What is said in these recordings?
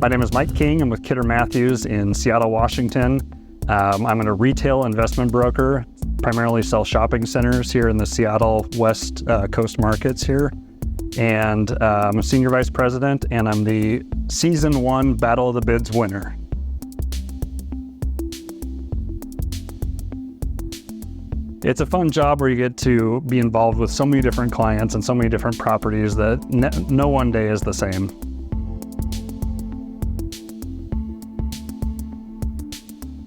My name is Mike King. I'm with Kidder Matthews in Seattle, Washington. I'm a retail investment broker, primarily sell shopping centers here in the Seattle West Coast markets here. And I'm a senior vice president, and I'm the season 1 Battle of the Bids winner. It's a fun job where you get to be involved with so many different clients and so many different properties that no one day is the same.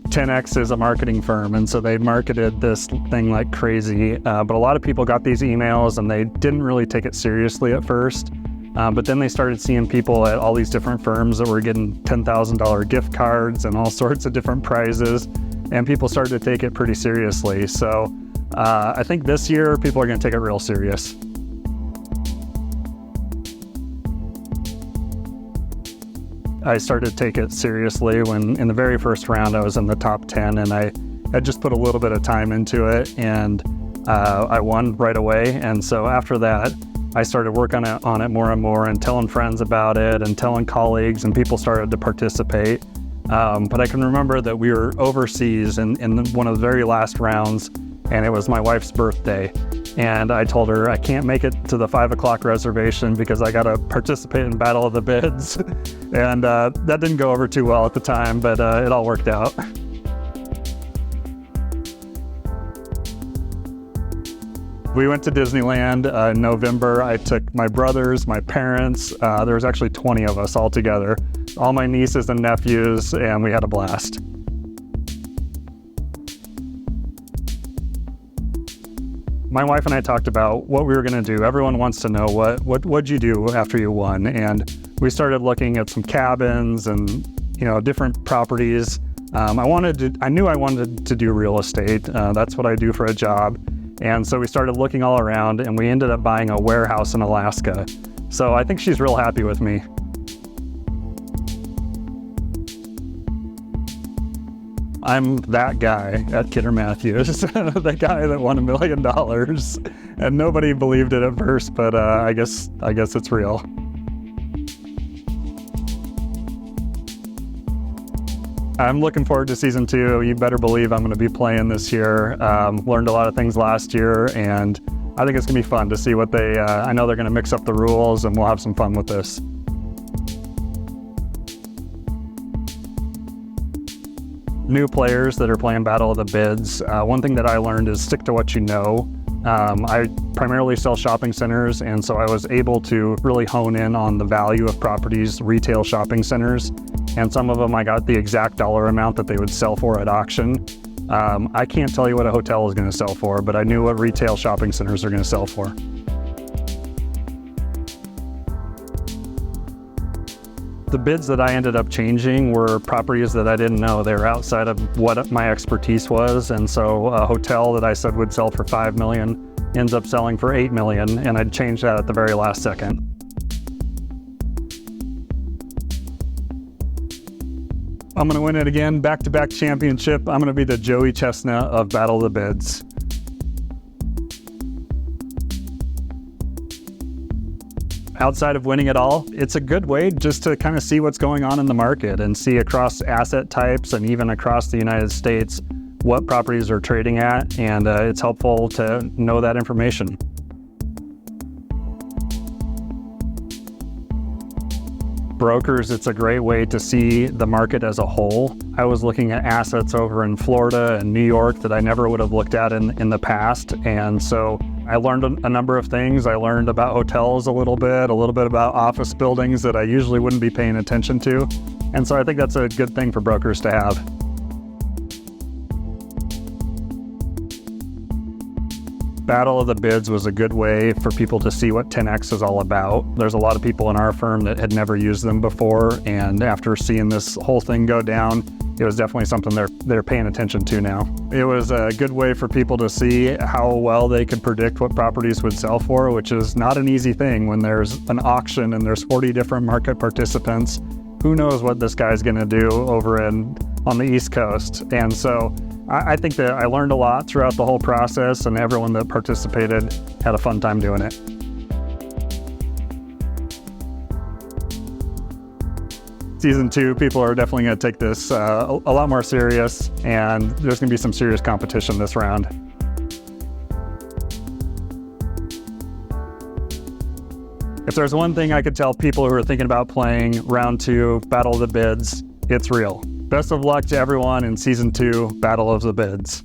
Ten-X is a marketing firm, and so they marketed this thing like crazy, but a lot of people got these emails and they didn't really take it seriously at first, but then they started seeing people at all these different firms that were getting $10,000 gift cards and all sorts of different prizes, and people started to take it pretty seriously. So I think this year people are going to take it real serious. I started to take it seriously when in the very first round I was in the top 10, and I just put a little bit of time into it, and I won right away. And so after that, I started working on it more and more and telling friends about it and telling colleagues, and people started to participate. But I can remember that we were overseas in one of the very last rounds, and it was my wife's birthday. And I told her I can't make it to the 5 o'clock reservation because I got to participate in Battle of the Bids. And that didn't go over too well at the time, but it all worked out. We went to Disneyland in November. I took my brothers, my parents. There was actually 20 of us all together, all my nieces and nephews, and we had a blast. My wife and I talked about what we were going to do. Everyone wants to know what'd you do after you won, and we started looking at some cabins and different properties. I knew I wanted to do real estate. That's what I do for a job, and so we started looking all around, and we ended up buying a warehouse in Alaska. So I think she's real happy with me. I'm that guy at Kidder Matthews, the guy that won $1 million, and nobody believed it at first, but I guess it's real. I'm looking forward to season 2. You better believe I'm going to be playing this year. Learned a lot of things last year, and I think it's going to be fun to see what I know they're going to mix up the rules, and we'll have some fun with this. New players that are playing Battle of the Bids, one thing that I learned is stick to what you know. I primarily sell shopping centers, and so I was able to really hone in on the value of properties, retail shopping centers, and some of them I got the exact dollar amount that they would sell for at auction. I can't tell you what a hotel is going to sell for, but I knew what retail shopping centers are going to sell for. The bids that I ended up changing were properties that I didn't know. They were outside of what my expertise was, and so a hotel that I said would sell for $5 million ends up selling for $8 million, and I'd changed that at the very last second. I'm going to win it again, back-to-back championship. I'm going to be the Joey Chestnut of Battle of the Bids. Outside of winning it all, it's a good way just to kind of see what's going on in the market and see across asset types and even across the United States what properties are trading at, and it's helpful to know that information. Brokers, it's a great way to see the market as a whole. I was looking at assets over in Florida and New York that I never would have looked at in the past, and so I learned a number of things. I learned about hotels a little bit about office buildings that I usually wouldn't be paying attention to, and so I think that's a good thing for brokers to have. Battle of the Bids was a good way for people to see what Ten-X is all about. There's a lot of people in our firm that had never used them before, and after seeing this whole thing go down, it was definitely something they're paying attention to now. It was a good way for people to see how well they could predict what properties would sell for, which is not an easy thing when there's an auction and there's 40 different market participants. Who knows what this guy's going to do over on the East Coast? And so I think that I learned a lot throughout the whole process, and everyone that participated had a fun time doing it. Season 2, people are definitely going to take this a lot more serious, and there's going to be some serious competition this round. If there's one thing I could tell people who are thinking about playing Round 2 Battle of the Bids, it's real. Best of luck to everyone in Season 2 Battle of the Bids.